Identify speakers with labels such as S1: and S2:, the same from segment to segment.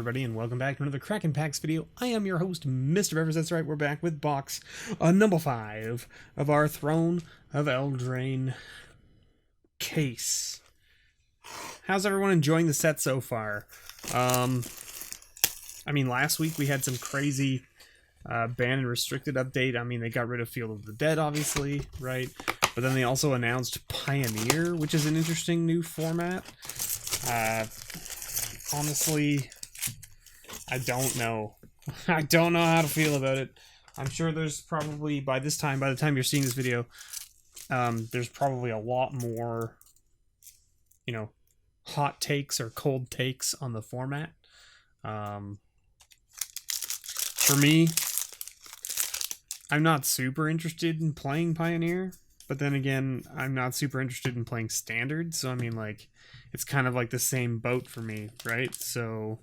S1: everybody, and welcome back to another Kraken Packs video. I am your host, MrBevers. That's right, we're back with box number 5 of our Throne of Eldraine case. How's everyone enjoying the set so far? I mean, last week we had some crazy ban and restricted update. I mean, they got rid of Field of the Dead, obviously, right? But then they also announced Pioneer, which is an interesting new format. Honestly, I don't know. I don't know how to feel about it. I'm sure there's probably, by the time you're seeing this video, there's probably a lot more, hot takes or cold takes on the format. For me, I'm not super interested in playing Pioneer, but then again, I'm not super interested in playing Standard, so I mean, like, it's kind of like the same boat for me, right? So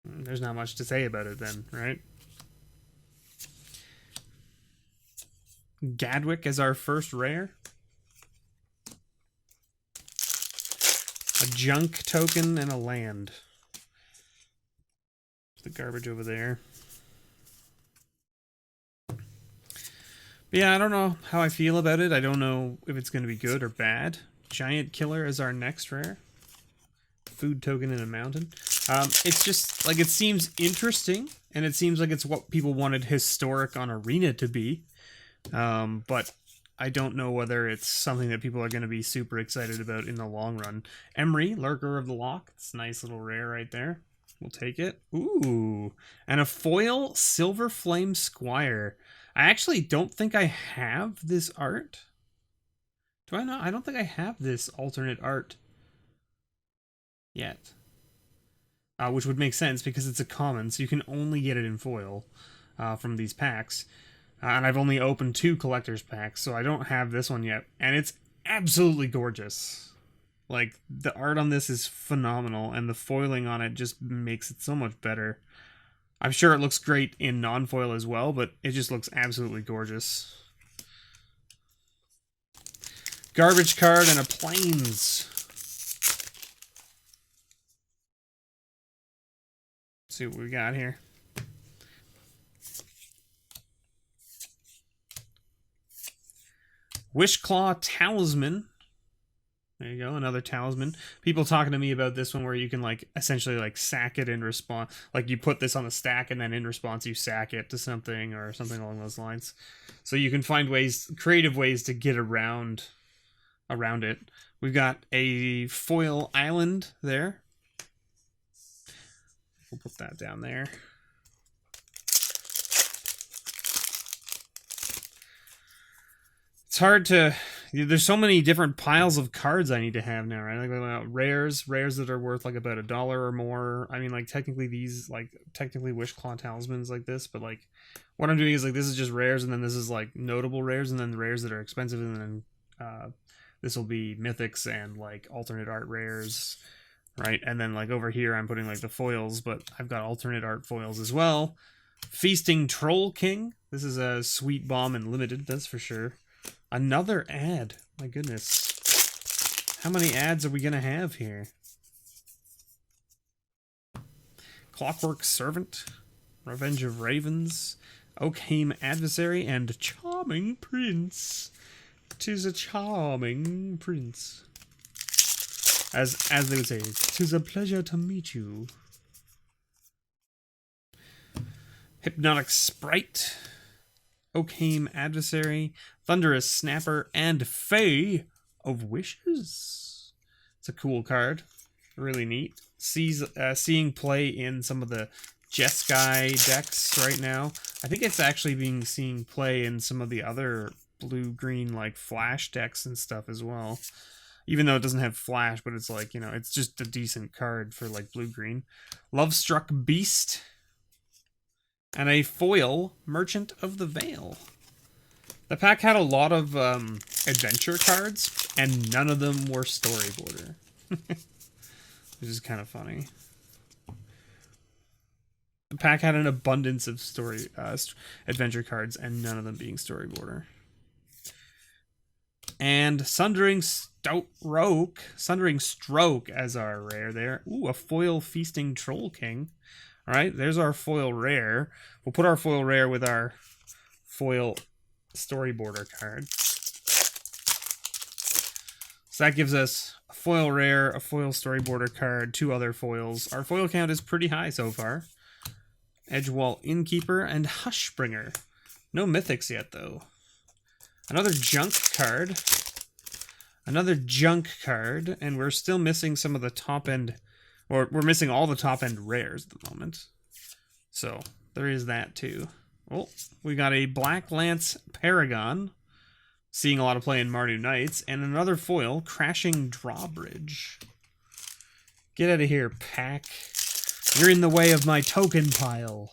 S1: there's not much to say about it then, right? Gadwick as our first rare. A junk token and a land. The garbage over there. But yeah, I don't know how I feel about it. I don't know if it's going to be good or bad. Giant Killer is our next rare. Food token in a mountain. It's just, like, it seems interesting, and it seems like it's what people wanted Historic on Arena to be. But I don't know whether it's something that people are going to be super excited about in the long run. Emery, Lurker of the Loch. It's a nice little rare right there. We'll take it. Ooh. And a foil Silver Flame Squire. I actually don't think I have this art. Do I not? I don't think I have this alternate art yet. Which would make sense because it's a common, so you can only get it in foil from these packs. And I've only opened 2 collector's packs, so I don't have this one yet. And it's absolutely gorgeous. Like, the art on this is phenomenal, and the foiling on it just makes it so much better. I'm sure it looks great in non-foil as well, but it just looks absolutely gorgeous. Garbage card and a Plains. Let's see what we got here. Wishclaw Talisman. There you go, another talisman. People talking to me about this one where you can, like, essentially, like, sack it in response. Like, you put this on a stack and then in response you sack it to something or something along those lines. So you can find ways, creative ways to get around it. We've got a foil island there. We'll put that down there. It's hard to... There's so many different piles of cards I need to have now, right? Like rares that are worth like about $1 or more. I mean, like, technically Wishclaw Talismans like this, but like what I'm doing is, like, this is just rares, and then this is like notable rares, and then the rares that are expensive, and then this will be mythics and like alternate art rares, right? And then, like, over here I'm putting like the foils, but I've got alternate art foils as well. Feasting Troll King. This is a sweet bomb and limited, that's for sure. Another ad. My goodness. How many ads are we going to have here? Clockwork Servant. Revenge of Ravens. Oakhame Adversary. And Charming Prince. 'Tis a charming prince. As they would say, 'tis a pleasure to meet you. Hypnotic Sprite. Oakhame Adversary, Thunderous Snapper, and Fae of Wishes. It's a cool card. Really neat. Seeing play in some of the Jeskai decks right now. I think it's actually seeing play in some of the other blue-green, like, flash decks and stuff as well. Even though it doesn't have flash, but it's like, it's just a decent card for, like, blue-green. Lovestruck Beast. And a foil Merchant of the Veil. The pack had a lot of adventure cards, and none of them were storyboarder. Which is kind of funny. The pack had an abundance of adventure cards, and none of them being storyboarder. And Sundering Stroke as our rare there. Ooh, a foil Feasting Troll King. All right, there's our foil rare. We'll put our foil rare with our foil Storyboarder card. So that gives us a foil rare, a foil Storyboarder card, 2 other foils. Our foil count is pretty high so far. Edgewall Innkeeper and Hushbringer. No mythics yet, though. Another junk card. Another junk card, and we're still missing some of the top end, or we're missing all the top end rares at the moment. So there is that too. Oh, we got a Black Lance Paragon, seeing a lot of play in Mardu Knights, and another foil, Crashing Drawbridge. Get out of here, pack. You're in the way of my token pile.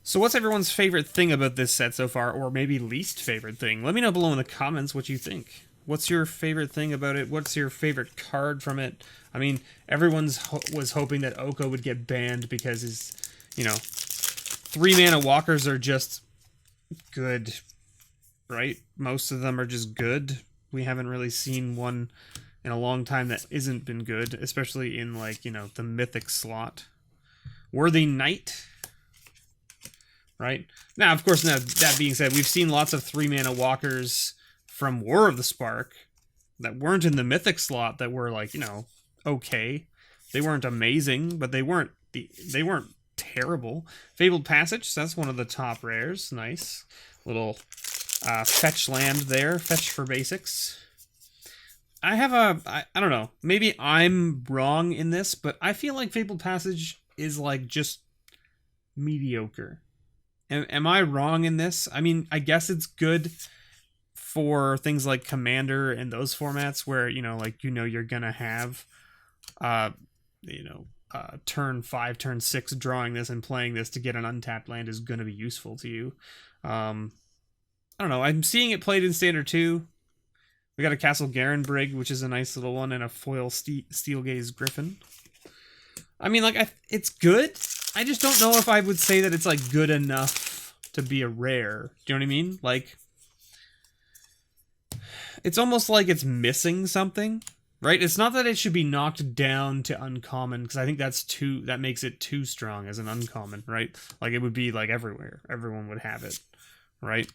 S1: So what's everyone's favorite thing about this set so far, or maybe least favorite thing? Let me know below in the comments what you think. What's your favorite thing about it? What's your favorite card from it? I mean, everyone's was hoping that Oko would get banned because his, 3-mana walkers are just good, right? Most of them are just good. We haven't really seen one in a long time that isn't been good, especially in, like, the mythic slot. Worthy Knight. Right? Now, of course, that being said, we've seen lots of 3-mana walkers from War of the Spark that weren't in the mythic slot that were, like, okay. They weren't amazing, but they weren't terrible. Fabled Passage, that's one of the top rares. Nice. Little fetch land there. Fetch for basics. I have I don't know. Maybe I'm wrong in this, but I feel like Fabled Passage is, like, just mediocre. Am I wrong in this? I mean, I guess it's good for things like Commander and those formats where, you're going to have, turn 5, turn 6 drawing this and playing this to get an untapped land is going to be useful to you. I don't know. I'm seeing it played in Standard 2. We got a Castle Garenbrig, which is a nice little one, and a foil Steelgaze Griffin. I mean, like, it's good. I just don't know if I would say that it's, like, good enough to be a rare. Do you know what I mean? Like, it's almost like it's missing something, right? It's not that it should be knocked down to uncommon, because I think that makes it too strong as an uncommon, right? Like, it would be, like, everywhere. Everyone would have it, right?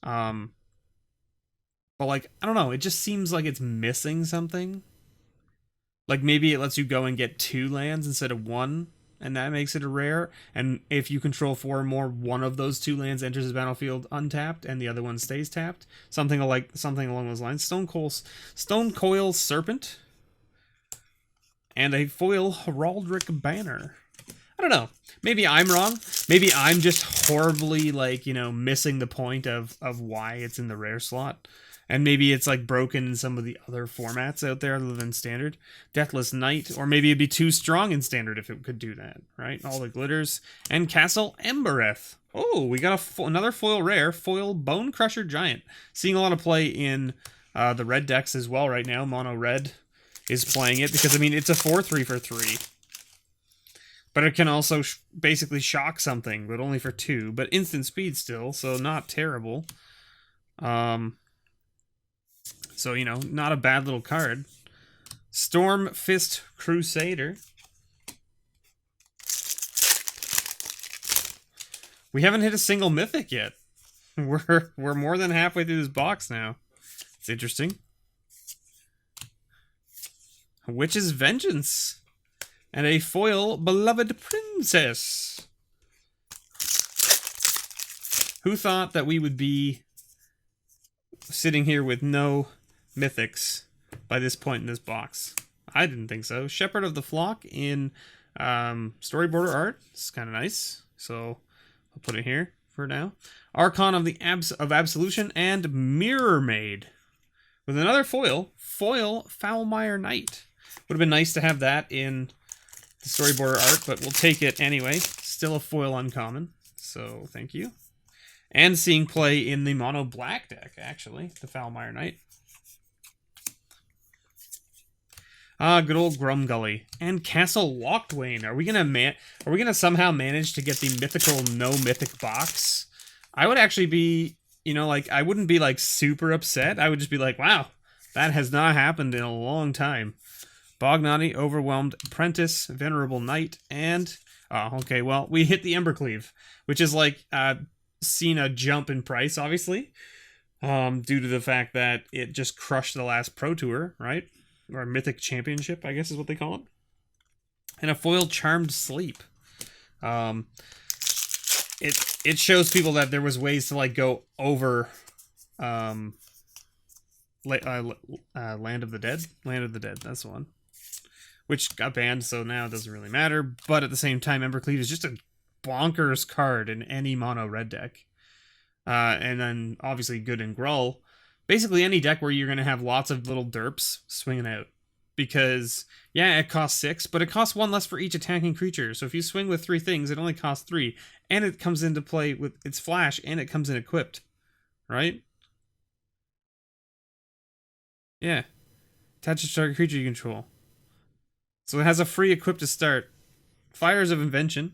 S1: But, like, I don't know. It just seems like it's missing something. Like, maybe it lets you go and get 2 lands instead of 1, and that makes it a rare. And if you control 4 or more, one of those 2 lands enters the battlefield untapped, and the other one stays tapped. Something along those lines. Stonecoil Serpent, and a foil Heraldric Banner. I don't know. Maybe I'm wrong. Maybe I'm just horribly, like, missing the point of why it's in the rare slot. And maybe it's, like, broken in some of the other formats out there other than Standard. Deathless Knight, or maybe it'd be too strong in Standard if it could do that, right? All the glitters. And Castle Embereth. Oh, we got another foil rare, foil Bone Crusher Giant. Seeing a lot of play in the red decks as well right now. Mono Red is playing it because, I mean, it's a 4/3 for 3. But it can also basically shock something, but only for 2. But instant speed still, so not terrible. So, not a bad little card. Storm Fist Crusader. We haven't hit a single mythic yet. We're more than halfway through this box now. It's interesting. Witch's Vengeance. And a foil Beloved Princess. Who thought that we would be sitting here with no mythics by this point in this box? I didn't think so. Shepherd of the Flock in storyboarder art. It's kind of nice. So I'll put it here for now. Archon of the Absolution and Mirror Maid. With another foil Foulmire Knight. Would have been nice to have that in the storyboarder art, but we'll take it anyway. Still a foil uncommon. So thank you. And seeing play in the mono black deck, actually, the Foulmire Knight. Good old Grumgully and Castle Locthwain. Are we gonna somehow manage to get the mythical no mythic box I would actually be, you know, like, I wouldn't be, like, super upset. I would just be like, wow, that has not happened in a long time. Bognati, Overwhelmed Apprentice, Venerable Knight, and... Oh, okay, well, we hit the Embercleave, which is, like, seen a jump in price, obviously, due to the fact that it just crushed the last Pro Tour, right? Or Mythic Championship, I guess is what they call it. And a foil Charmed Sleep. It shows people that there was ways to, like, go over Land of the Dead. Land of the Dead, that's the one. Which got banned, so now it doesn't really matter. But at the same time, Embercleave is just a bonkers card in any mono red deck. And then, obviously, good in Gruul. Basically, any deck where you're going to have lots of little derps swinging out. Because, yeah, it costs 6, but it costs 1 less for each attacking creature. So if you swing with 3 things, it only costs 3. And it comes into play with its flash, and it comes in equipped. Right? Yeah. Attach a target creature you control. So it has a free equip to start. Fires of Invention.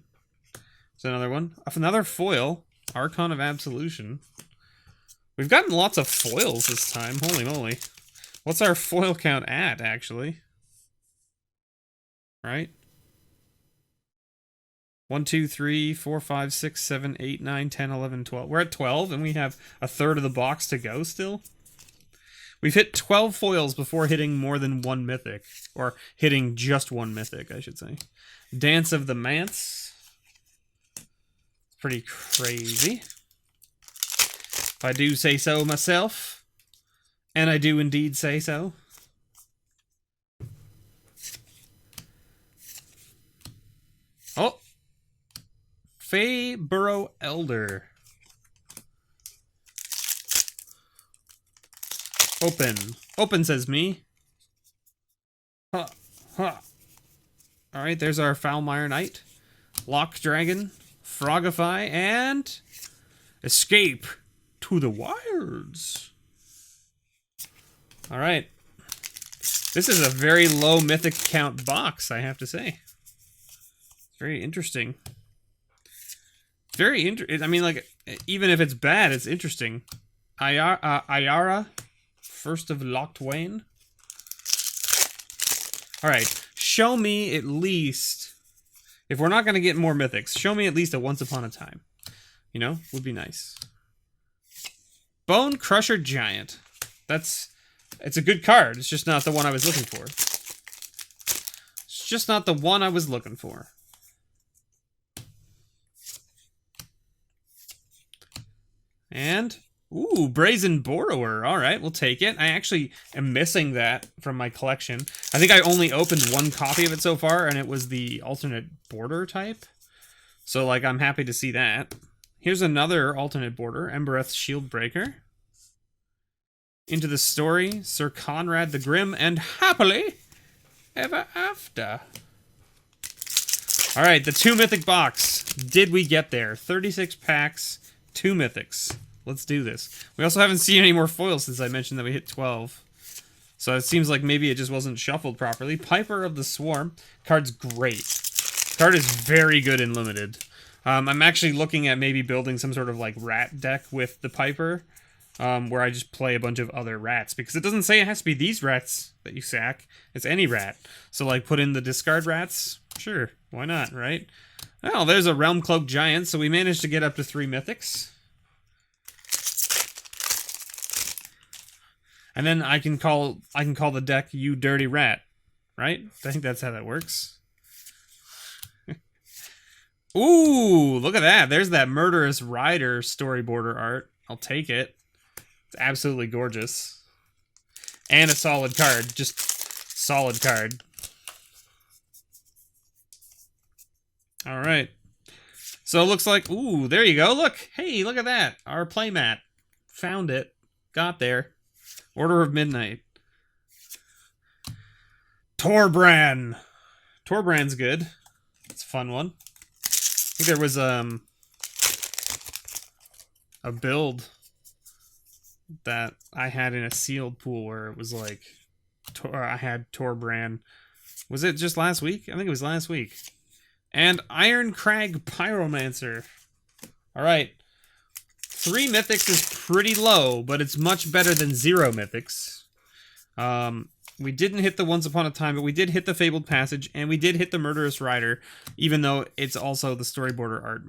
S1: There's another one. Another foil. Archon of Absolution. We've gotten lots of foils this time. Holy moly. What's our foil count at, actually? Right? 1, 2, 3, 4, 5, 6, 7, 8, 9, 10, 11, 12. We're at 12, and we have a third of the box to go still. We've hit 12 foils before hitting more than 1 mythic. Or hitting just 1 mythic, I should say. Dance of the Manse. Pretty crazy. If I do say so myself. And I do indeed say so. Oh! Fey Burrow Elder. Open. Open, says me. Huh. Huh. Alright, there's our Foulmire Knight. Lock Dragon. Frogify. And... Escape to the Wilds. Alright. This is a very low mythic count box, I have to say. Very interesting. Very interesting. I mean, like, even if it's bad, it's interesting. Ayara. First of Locthwain. Alright, show me at least, if we're not going to get more mythics, show me at least a Once Upon a Time. You know, would be nice. Bone Crusher Giant. It's a good card, it's just not the one I was looking for. It's just not the one I was looking for. And... Ooh, Brazen Borrower. Alright, we'll take it. I actually am missing that from my collection. I think I only opened 1 copy of it so far, and it was the alternate border type. So, like, I'm happy to see that. Here's another alternate border, Embereth's Shieldbreaker. Into the Story, Sir Conrad the Grim, and Happily Ever After. Alright, the 2 mythic box. Did we get there? 36 packs, 2 mythics. Let's do this. We also haven't seen any more foils since I mentioned that we hit 12. So it seems like maybe it just wasn't shuffled properly. Piper of the Swarm. Card's great. Card is very good in Limited. I'm actually looking at maybe building some sort of like rat deck with the Piper. Where I just play a bunch of other rats. Because it doesn't say it has to be these rats that you sack. It's any rat. So like put in the discard rats. Sure, why not, right? Well, there's a Realm Cloak Giant. So we managed to get up to 3 mythics. And then I can call the deck You Dirty Rat, right? I think that's how that works. Ooh, look at that. There's that Murderous Rider storyboarder art. I'll take it. It's absolutely gorgeous. And a solid card. Just solid card. Alright. So it looks like, ooh, there you go. Look. Hey, look at that. Our playmat. Found it. Got there. Order of Midnight. Torbran. Torbran's good. It's a fun one. I think there was a build that I had in a sealed pool where it was like I had Torbran. Was it just last week? I think it was last week. And Iron Crag Pyromancer. All right. 3 mythics is pretty low, but it's much better than 0 mythics. We didn't hit the Once Upon a Time, but we did hit the Fabled Passage, and we did hit the Murderous Rider, even though it's also the storyboarder art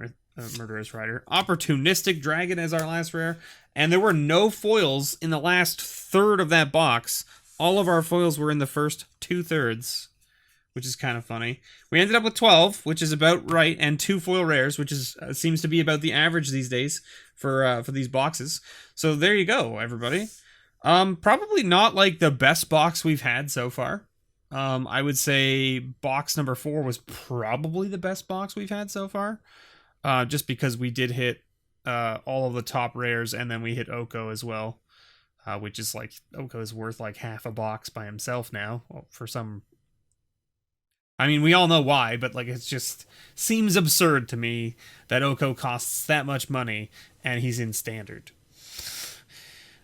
S1: Murderous Rider. Opportunistic Dragon as our last rare, and there were no foils in the last third of that box. All of our foils were in the first 2/3, which is kind of funny. We ended up with 12, which is about right, and 2 foil rares, which is seems to be about the average these days for these boxes. So there you go, everybody. Probably not like the best box we've had so far. I would say box number 4 was probably the best box we've had so far. Just because we did hit all of the top rares, and then we hit Oko as well. Which is like, Oko is worth like half a box by himself now. Well, for some... I mean, we all know why, but like, it just seems absurd to me that Oko costs that much money, and he's in Standard.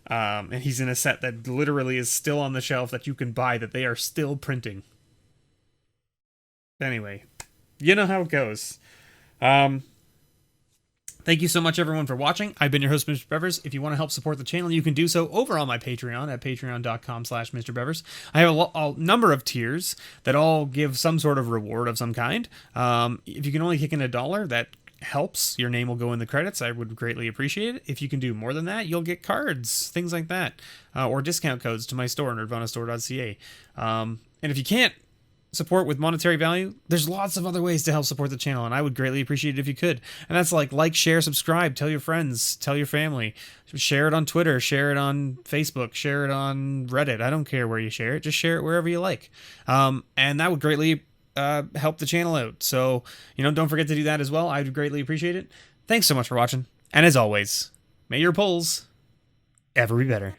S1: And he's in a set that literally is still on the shelf that you can buy, that they are still printing. Anyway, you know how it goes. Thank you so much, everyone, for watching. I've been your host, MrBevers. If you want to help support the channel, you can do so over on my Patreon at patreon.com/MrBevers. I have a number of tiers that all give some sort of reward of some kind. If you can only kick in $1, that helps. Your name will go in the credits. I would greatly appreciate it. If you can do more than that, you'll get cards, things like that, or discount codes to my store, nerdvanastore.ca. And if you can't support with monetary value, there's lots of other ways to help support the channel, and I would greatly appreciate it if you could. And that's like, share, subscribe, tell your friends, tell your family, share it on Twitter, share it on Facebook, share it on Reddit. I don't care where you share it, just share it wherever you like. And that would greatly help the channel out. So, don't forget to do that as well. I would greatly appreciate it. Thanks so much for watching, and as always, may your pulls ever be better.